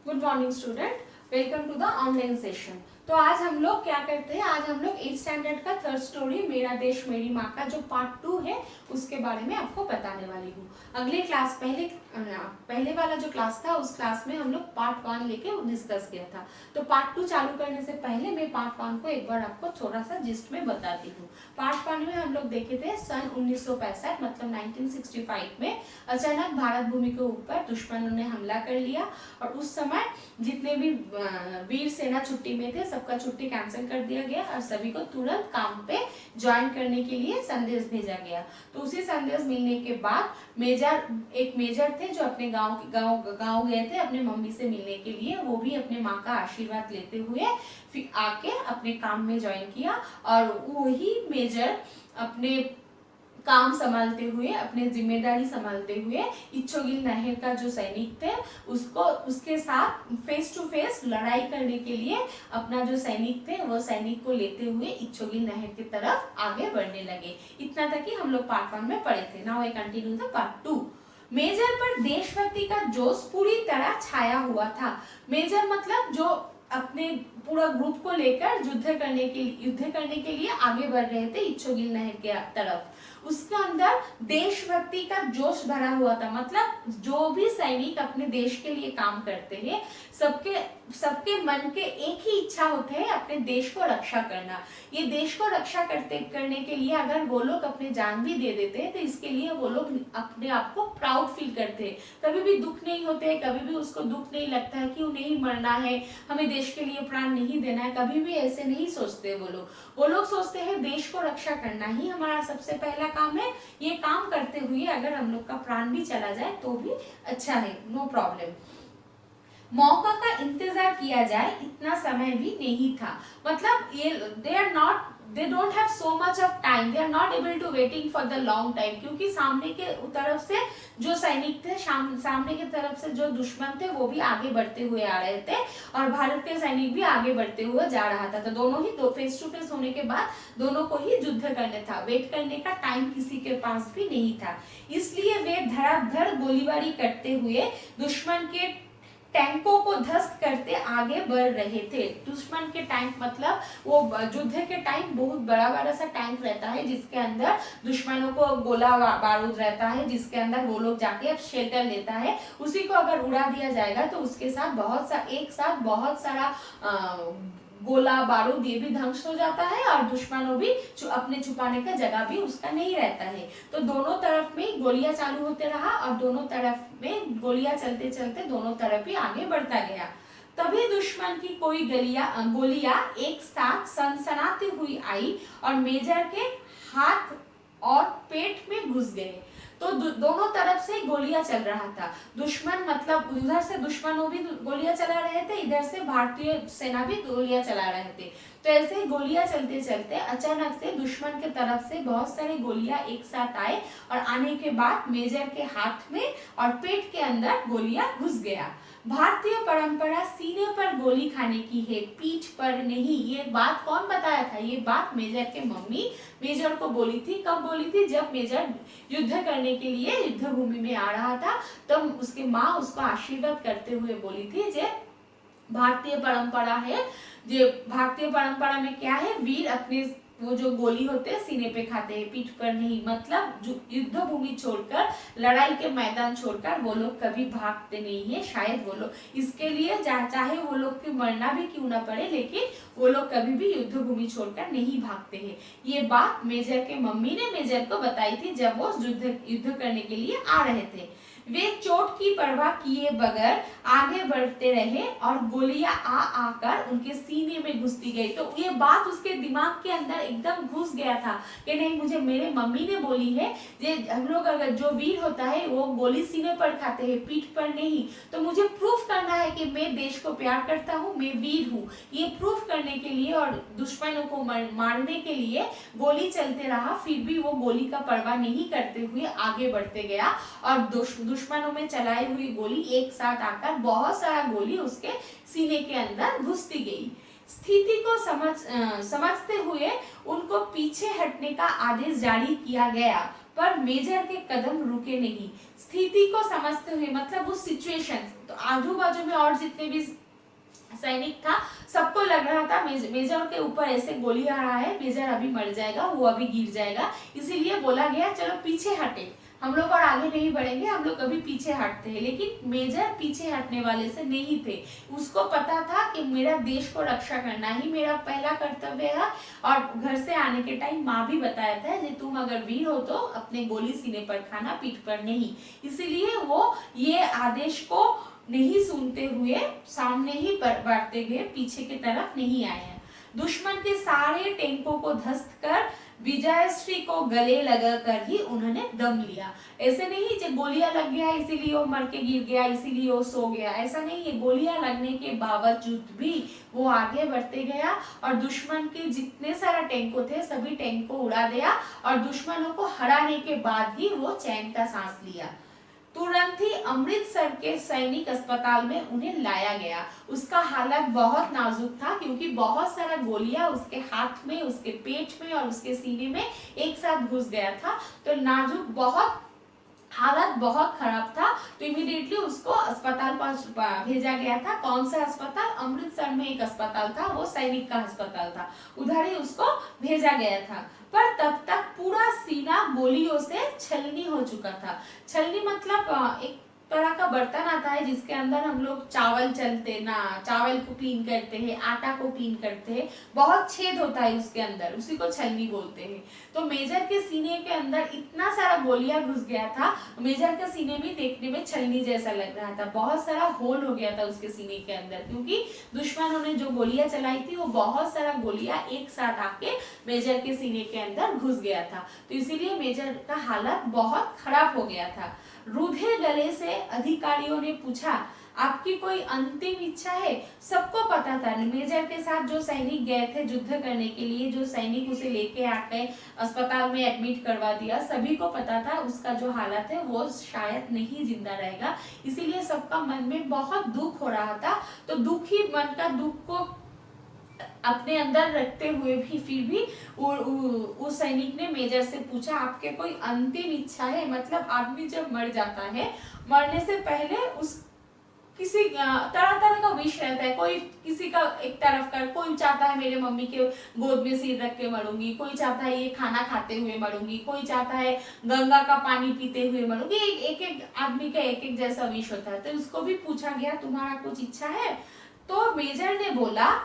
Good morning student, welcome to the online session. तो आज हम लोग क्या करते हैं, आज हम लोग 8th स्टैंडर्ड का थर्ड स्टोरी मेरा देश मेरी माँ का जो पार्ट 2 है उसके बारे में आपको बताने वाली हूँ। अगले क्लास पहले वाला जो क्लास था उस क्लास में हम लोग पार्ट 1 लेके डिस्कस किया था। तो पार्ट 2 चालू करने से पहले मैं पार्ट 1 को एक बार आपको थोड़ा सा जिस्ट में बताती हूँ। पार्ट 1 में हम लोग देखे थे सन 1965 मतलब 1965 में अचानक भारत भूमि के ऊपर दुश्मनों ने हमला कर लिया और उस समय जितने भी वीर सेना छुट्टी में थे सबका छुट्टी कैंसिल कर दिया गया और सभी को तुरंत काम पे ज्वाइन करने के लिए संदेश भेजा गया। तो उसी संदेश मिलने के बाद एक मेजर थे जो अपने गांव गए थे अपने मम्मी से मिलने के लिए। वो भी अपने माँ का आशीर्वाद लेते हुए फिर आके अपने काम में ज्वाइन किया और वही मेजर अपने काम संभालते हुए अपने जिम्मेदारी संभालते हुए इच्छोगिल नहर का जो सैनिक थे उसके साथ फेस टू फेस लड़ाई करने के लिए अपना जो सैनिक थे वो सैनिक को लेते हुए इच्छोगिल नहर की तरफ आगे बढ़ने लगे। इतना तक ही हम लोग पार्ट 1 में पढ़े थे। Now I continue the part 2। Major पर देशभक्ति का जोश पूरी तरह छाया हुआ था। मेजर मतलब जो अपने पूरा ग्रुप को लेकर युद्ध करने के लिए आगे बढ़ रहे थे इच्छोगिल नहर के तरफ। उसके अंदर देशभक्ति का जोश भरा हुआ था। मतलब जो भी सैनिक अपने देश के लिए काम करते हैं सबके मन के एक ही इच्छा होते हैं अपने देश को रक्षा करना। ये देश को रक्षा करने के लिए अगर वो लोग अपने जान भी दे देते हैं तो इसके लिए वो लोग अपने आप को प्राउड फील करते हैं। कभी भी दुख नहीं होते, कभी भी उसको दुख नहीं लगता है कि उन्हें ही मरना है, हमें देश के लिए प्राण नहीं देना है। कभी भी ऐसे नहीं सोचते वो लोग सोचते हैं देश को रक्षा करना ही हमारा सबसे पहला काम है। ये काम करते हुए अगर हम लोग का प्राण भी चला जाए तो भी अच्छा है, नो प्रॉब्लम। मौका का इंतजार किया जाए इतना समय भी नहीं था। मतलब ये they don't have so much of time, they are not able to waiting for the long time। क्योंकि सामने के तरफ से जो सैनिक थे सामने के तरफ से जो दुश्मन थे वो भी आगे बढ़ते हुए आ रहे थे और भारत के सैनिक भी आगे बढ़ते हुए जा रहा था। तो दोनों ही फेस टू फेस होने के बाद दोनों को ही युद्ध करने था। वेट करने का टाइम किसी के पास भी नहीं था। इसलिए वे धड़ाधड़ गोलीबारी करते हुए दुश्मन के टैंकों को ध्वस्त करते आगे बढ़ रहे थे। दुश्मन के टैंक मतलब वो युद्ध के टाइम बहुत बड़ा सा टैंक रहता है जिसके अंदर दुश्मनों को गोला बारूद रहता है, जिसके अंदर वो लोग जाके अब शेल्टर लेता है। उसी को अगर उड़ा दिया जाएगा तो उसके साथ एक साथ बहुत सारा गोला बारूद ये भी ध्वंस हो जाता है और दुश्मनों भी अपने छुपाने का जगह भी उसका नहीं रहता है। तो दोनों तरफ में गोलियां चालू होते रहा और दोनों तरफ में गोलियां चलते चलते दोनों तरफ ही आगे बढ़ता गया। तभी दुश्मन की कोई गोलियां एक साथ सनसनाती हुई आई और मेजर के हाथ और पेट में घुस गए। तो दोनों तरफ से गोलियां चल रहा था। दुश्मन मतलब उधर से दुश्मनों भी गोलियां चला रहे थे, इधर से भारतीय सेना भी गोलियां चला रहे थे। तो ऐसे ही गोलियां चलते चलते अचानक से दुश्मन के तरफ से बहुत सारी गोलियां एक साथ आए और आने के बाद मेजर के हाथ में और पेट के अंदर गोलियां घुस गया। भारतीय परंपरा सीने पर गोली खाने की है, पीठ पर नहीं। ये बात कौन बताया था? ये बात मेजर के मम्मी मेजर को बोली थी। कब बोली थी? जब मेजर युद्ध करने के लिए युद्ध भूमि में आ रहा था तब उसकी माँ उसको आशीर्वाद करते हुए बोली थी जे भारतीय परंपरा है। जो भारतीय परंपरा में क्या है, वीर अपने वो जो गोली होते हैं सीने पे खाते हैं, पीठ पर नहीं। मतलब युद्ध भूमि छोड़कर, लड़ाई के मैदान छोड़कर वो लोग कभी भागते नहीं है। शायद वो लोग इसके लिए चाहे वो लोग की मरना भी क्यों ना पड़े लेकिन वो लोग कभी भी युद्ध भूमि छोड़कर नहीं भागते हैं। ये बात मेजर के मम्मी ने मेजर को बताई थी जब वो युद्ध करने के लिए आ रहे थे। वे चोट की परवाह किए बगैर आगे बढ़ते रहे और गोलियां आकर उनके सीने में घुसती गई। तो ये बात उसके दिमाग के अंदर एकदम घुस गया था कि नहीं, मुझे मेरे मम्मी ने बोली है कि हम लोग अगर जो वीर होता है वो गोली सीने पर खाते हैं, पीठ पर नहीं। तो मुझे प्रूफ करना है कि मैं देश को प्यार करता हूँ, मैं वीर हूँ। ये प्रूफ करने के लिए और दुश्मनों को मारने के लिए गोली चलते रहा, फिर भी वो गोली का परवाह नहीं करते हुए आगे बढ़ते गया और दुश्मनों में चलाई हुई गोली एक साथ आकर बहुत सारा गोली उसके सीने के अंदर घुसती गई। स्थिति को समझते हुए उनको पीछे हटने का आदेश जारी किया गया पर मेजर के कदम रुके नहीं। स्थिति को समझते हुए, मतलब उस सिचुएशन, तो आजू बाजू में और जितने भी सैनिक था सबको लग रहा था मेजर के ऊपर ऐसे गोली आ रहा है, मेजर अभी मर जाएगा, वो अभी गिर जाएगा, इसीलिए बोला गया चलो पीछे हटे, हम लोग और आगे नहीं बढ़ेंगे, हम लोग कभी पीछे हटते हैं। लेकिन मेजर पीछे हटने वाले से नहीं थे, उसको पता था कि मेरा देश को रक्षा करना ही मेरा पहला कर्तव्य है। और घर से आने के टाइम माँ भी बताया था कि तुम अगर वीर हो तो अपने गोली सीने पर खाना, पीठ पर नहीं। इसीलिए वो ये आदेश को नहीं सुनते हुए सामने ही बढ़ते गए, पीछे की तरफ नहीं आए हैं। दुश्मन के सारे टैंकों को ध्वस्त कर विजयश्री को गले लगाकर ही उन्होंने दम लिया। ऐसे नहीं कि गोलियां लग गया इसीलिए वो मर के गिर गया, इसीलिए वो सो गया, ऐसा नहीं है। गोलियां लगने के बावजूद भी वो आगे बढ़ते गया और दुश्मन के जितने सारा टैंकों थे सभी टैंक को उड़ा दिया और दुश्मनों को हराने के बाद ही वो चैन का सांस लिया। तुरंत ही अमृतसर के सैनिक अस्पताल में उन्हें लाया गया। उसका हालत बहुत नाजुक था क्योंकि बहुत सारा गोलियां उसके हाथ में, उसके पेट में और उसके सीने में एक साथ घुस गया था, तो नाजुक बहुत हालत बहुत खराब था। तो इमीडिएटली उसको अस्पताल भेजा गया था। कौन सा अस्पताल? अमृतसर में एक अस्पताल था, वो सैनिक का अस्पताल था, उधर ही उसको भेजा गया था। पर तब तक पूरा सीना गोलियों से छलनी हो चुका था। छलनी मतलब एक तरह का बर्तन आता है जिसके अंदर हम लोग चावल चलते ना, चावल को क्लीन करते हैं, आटा को क्लीन करते हैं, बहुत छेद होता है उसके अंदर, उसी को छलनी बोलते हैं। तो मेजर के सीने के अंदर इतना सारा गोलियां घुस गया था, मेजर के सीने भी देखने में छलनी जैसा लग रहा था, बहुत सारा होल हो गया था उसके सीने के अंदर, क्योंकि दुश्मनों ने जो गोलियां चलाई थी वो बहुत सारा गोलियां एक साथ आके मेजर के सीने के अंदर घुस गया था। तो इसीलिए मेजर का हालत बहुत खराब हो गया था। रूधे गले से अधिकारियों ने पूछा, आपकी कोई अंतिम इच्छा है? सबको पता था मेजर के साथ जो सैनिक गए थे युद्ध करने के लिए, जो सैनिक उसे लेके आके अस्पताल में एडमिट करवा दिया, सभी को पता था उसका जो हालत है वो शायद नहीं जिंदा रहेगा। इसीलिए सबका मन में बहुत दुख हो रहा था। तो दुखी मन का दुख को अपने अंदर रखते हुए भी फिर भी उस सैनिक ने मेजर से पूछा, आपके कोई अंतिम इच्छा है? मतलब आदमी जब मर जाता है, मरने से पहले उस किसी तरह तरह का विश रहता है। कोई किसी का एक तरफ का, कोई चाहता है मेरे मम्मी के गोद में सिर रख के मरूंगी, कोई चाहता है ये खाना खाते हुए मरूंगी, कोई चाहता है गंगा का पानी पीते हुए मरूंगी। एक एक आदमी का एक एक जैसा विश होता है। तो उसको भी पूछा गया, तुम्हारा कुछ इच्छा है? तो मेजर ने बोला,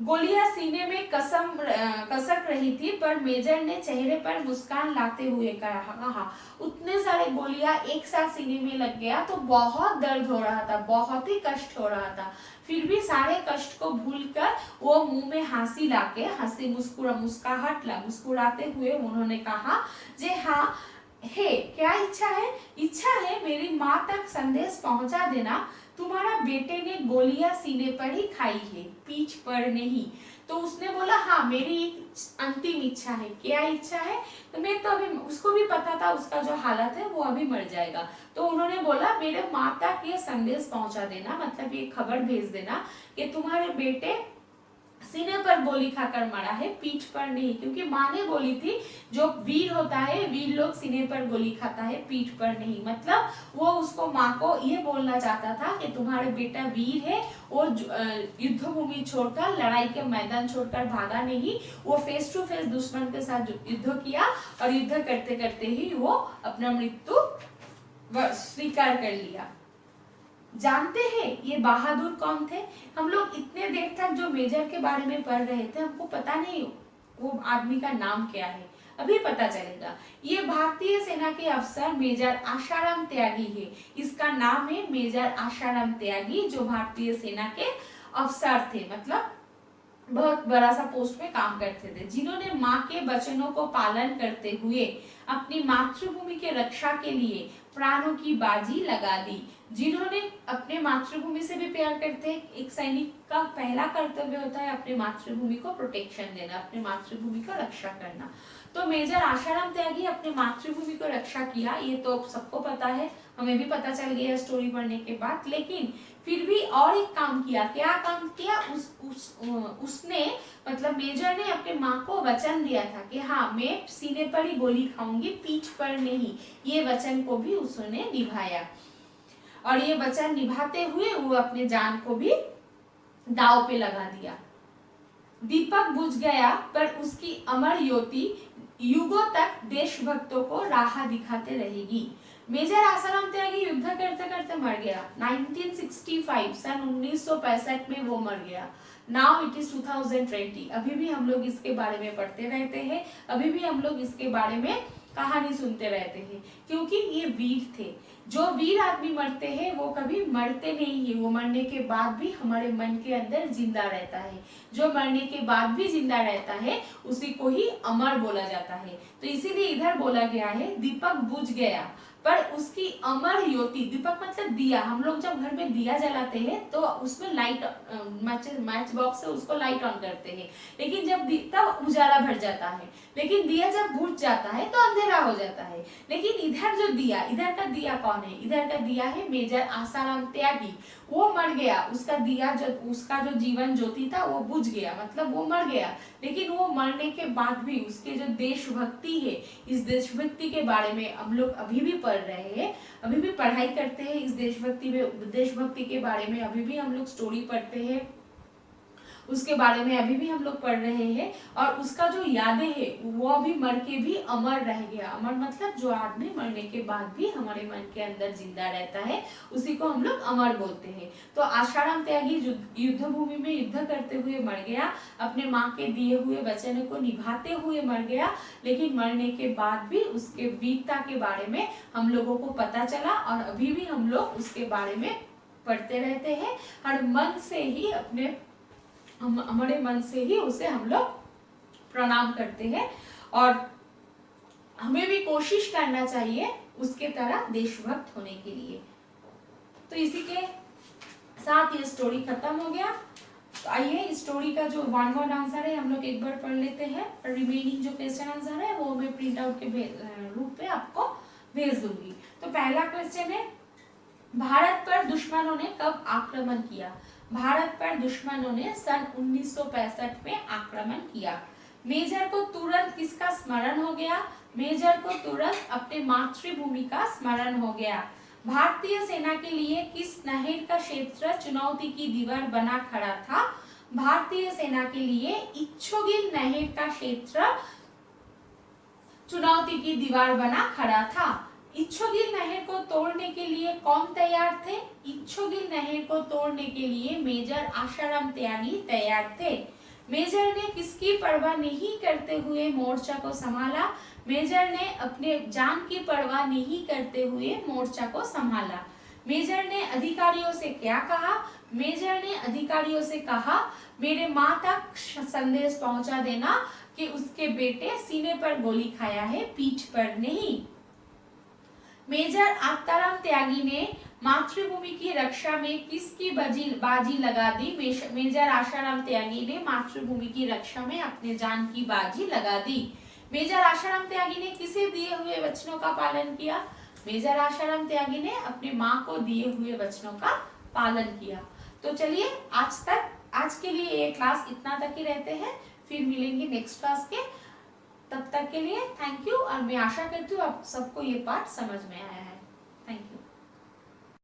गोलियां सीने में कसक रही थी, पर मेजर ने चेहरे पर मुस्कान लाते हुए कहा, उतने सारे गोलियां एक साथ सीने में लग गया तो बहुत दर्द हो रहा था, बहुत ही कष्ट हो रहा था। फिर भी सारे कष्ट को भूलकर वो मुंह में हंसी लाके मुस्कुराते हुए उन्होंने कहा, जे हाँ है, क्या इच्छा है? इच्छा है मेरी माँ तक संदेश पहुंचा देना, तुम्हारा बेटे ने गोलियां सीने पर ही खाई है, पीठ पर नहीं। तो उसने बोला, हाँ मेरी अंतिम इच्छा है। क्या इच्छा है? तो मैं तो अभी, उसको भी पता था उसका जो हालत है वो अभी मर जाएगा। तो उन्होंने बोला, मेरे माँ तक ये संदेश पहुंचा देना, मतलब ये खबर भेज देना कि तुम्हारे बेटे सीने पर गोली खाकर मरा है, पीठ पर नहीं। क्योंकि माँ ने बोली थी जो वीर होता है, वीर लोग सीने पर गोली खाता है, पीठ पर नहीं। मतलब वो उसको, माँ को ये बोलना चाहता था कि तुम्हारा बेटा वीर है, वो युद्ध भूमि छोड़कर, लड़ाई के मैदान छोड़कर भागा नहीं, वो फेस टू फेस दुश्मन के साथ युद्ध किया और युद्ध करते करते ही वो अपना मृत्यु स्वीकार कर लिया। जानते हैं ये बहादुर कौन थे? हम लोग इतने देर तक जो मेजर के बारे में पढ़ रहे थे, हमको पता नहीं वो आदमी का नाम क्या है, अभी पता चलेगा। ये भारतीय सेना के अफसर मेजर आशाराम त्यागी है। इसका नाम है मेजर आशाराम त्यागी, जो भारतीय सेना के अफसर थे, मतलब बहुत बड़ा सा पोस्ट में काम करते थे, जिन्होंने माँ के वचनों को पालन करते हुए अपनी मातृभूमि के रक्षा के लिए प्राणों की बाजी लगा दी। जिन्होंने अपने मातृभूमि से भी प्यार करते हैं, एक सैनिक का पहला कर्तव्य होता है अपने मातृभूमि को प्रोटेक्शन देना, अपने मातृभूमि का रक्षा करना। तो मेजर आशाराम त्यागी अपने मातृभूमि को रक्षा किया, ये तो सबको पता है, हमें भी पता चल गया स्टोरी पढ़ने के बाद। लेकिन फिर भी और एक काम किया। क्या काम किया? उसने मतलब मेजर ने अपने माँ को वचन दिया था कि हाँ मैं सीने पर ही गोली खाऊंगी, पीठ पर नहीं। ये वचन को भी उसने निभाया और ये वचन निभाते हुए वो अपने जान को भी दांव पे लगा दिया। दीपक बुझ गया पर उसकी अमर ज्योति युगों तक देशभक्तों को राह दिखाते रहेगी। मेजर आसाराम त्यागी युद्ध करते करते मर गया। 1965 सन 1965 में वो मर गया। Now it is 2020। अभी भी हम लोग इसके बारे में पढ़ते रहते हैं, अभी भी हम लोग इसके बारे में कहानी सुनते रहते हैं, क्योंकि ये वीर थे। जो वीर आदमी मरते हैं वो कभी मरते नहीं है, वो मरने के बाद भी हमारे मन के अंदर जिंदा रहता है। जो मरने के बाद भी जिंदा रहता है उसी को ही अमर बोला जाता है। तो इसीलिए इधर बोला गया है दीपक बुझ गया पर उसकी अमर ज्योति, दीपक मतलब दिया। हम लोग जब घर में दिया जलाते हैं तो उसमें लाइट, मैच बॉक्स से उसको लाइट ऑन करते हैं, लेकिन जब तब उजाला भर जाता है। लेकिन दिया जब बुझ जाता है तो अंधेरा हो जाता है। लेकिन इधर जो दिया, इधर का दिया कौन है? इधर का दिया है मेजर आसाराम त्यागी। वो मर गया, उसका दिया जो, उसका जो जीवन ज्योति था वो बुझ गया, मतलब वो मर गया। लेकिन वो मरने के बाद भी उसके जो देशभक्ति है, इस देशभक्ति के बारे में हम लोग अभी भी पढ़ रहे हैं, अभी भी पढ़ाई करते हैं। इस देशभक्ति के बारे में अभी भी हम लोग स्टोरी पढ़ते हैं, उसके बारे में अभी भी हम लोग पढ़ रहे हैं। और उसका जो यादें है वो अभी मर के भी अमर रह गया। अमर मतलब जो आदमी मरने के बाद भी हमारे मन के अंदर जिंदा रहता है, उसी को हम लोग अमर बोलते हैं। तो आशाराम त्यागी युद्ध भूमि में युद्ध करते हुए मर गया, अपने माँ के दिए हुए वचन को निभाते हुए मर गया। लेकिन मरने के बाद भी उसके वीरता के बारे में हम लोगों को पता चला और अभी भी हम लोग उसके बारे में पढ़ते रहते हैं। हर मन से ही हमारे मन से ही उसे हम लोग प्रणाम करते हैं और हमें भी कोशिश करना चाहिए उसके तरह देशभक्त होने के लिए। तो इसी के साथ ये स्टोरी खत्म हो गया। तो आइए इस स्टोरी का जो वन वर्ड आंसर है हम लोग एक बार पढ़ लेते हैं। रिमेनिंग जो क्वेश्चन आंसर है वो मैं प्रिंट आउट के रूप पे आपको भेज दूंगी। तो पहला क्वेश्चन है, भारत पर दुश्मनों ने कब आक्रमण किया? भारत पर दुश्मनों ने सन 1965 में आक्रमण किया। मेजर को तुरंत किसका स्मरण हो गया? मेजर को तुरंत अपने मातृभूमि का स्मरण हो गया। भारतीय सेना के लिए किस नहर का क्षेत्र चुनौती की दीवार बना खड़ा था? भारतीय सेना के लिए इच्छोगिल नहर का क्षेत्र चुनौती की दीवार बना खड़ा था। इच्छोगिल नहर को तोड़ने के लिए कौन तैयार थे? इच्छोगिल नहर को तोड़ने के लिए मेजर आशाराम त्यागी तैयार थे। मेजर ने किसकी परवाह नहीं करते हुए मोर्चा को संभाला? मेजर ने अपने जान की परवाह नहीं करते हुए मोर्चा को संभाला। मेजर ने अधिकारियों से क्या कहा? मेजर ने अधिकारियों से कहा, मेरे माँ तक संदेश पहुंचा देना कि उसके बेटे सीने पर गोली खाया है, पीठ पर नहीं। मेजर आत्ताराम त्यागी ने मातृभूमि की रक्षा में किसकी बाजी लगा दी? मेजर आशाराम त्यागी ने मातृभूमि की रक्षा में अपने जान की बाजी लगा दी। मेजर आशाराम त्यागी ने किसे दिए हुए वचनों का पालन किया? मेजर आशाराम त्यागी ने अपने माँ को दिए हुए वचनों का पालन किया। तो चलिए आज के लिए ये क्लास इतना तक ही रहते हैं, फिर मिलेंगे नेक्स्ट क्लास के। तब तक के लिए थैंक यू और मैं आशा करती हूँ आप सबको ये पाठ समझ में आया है।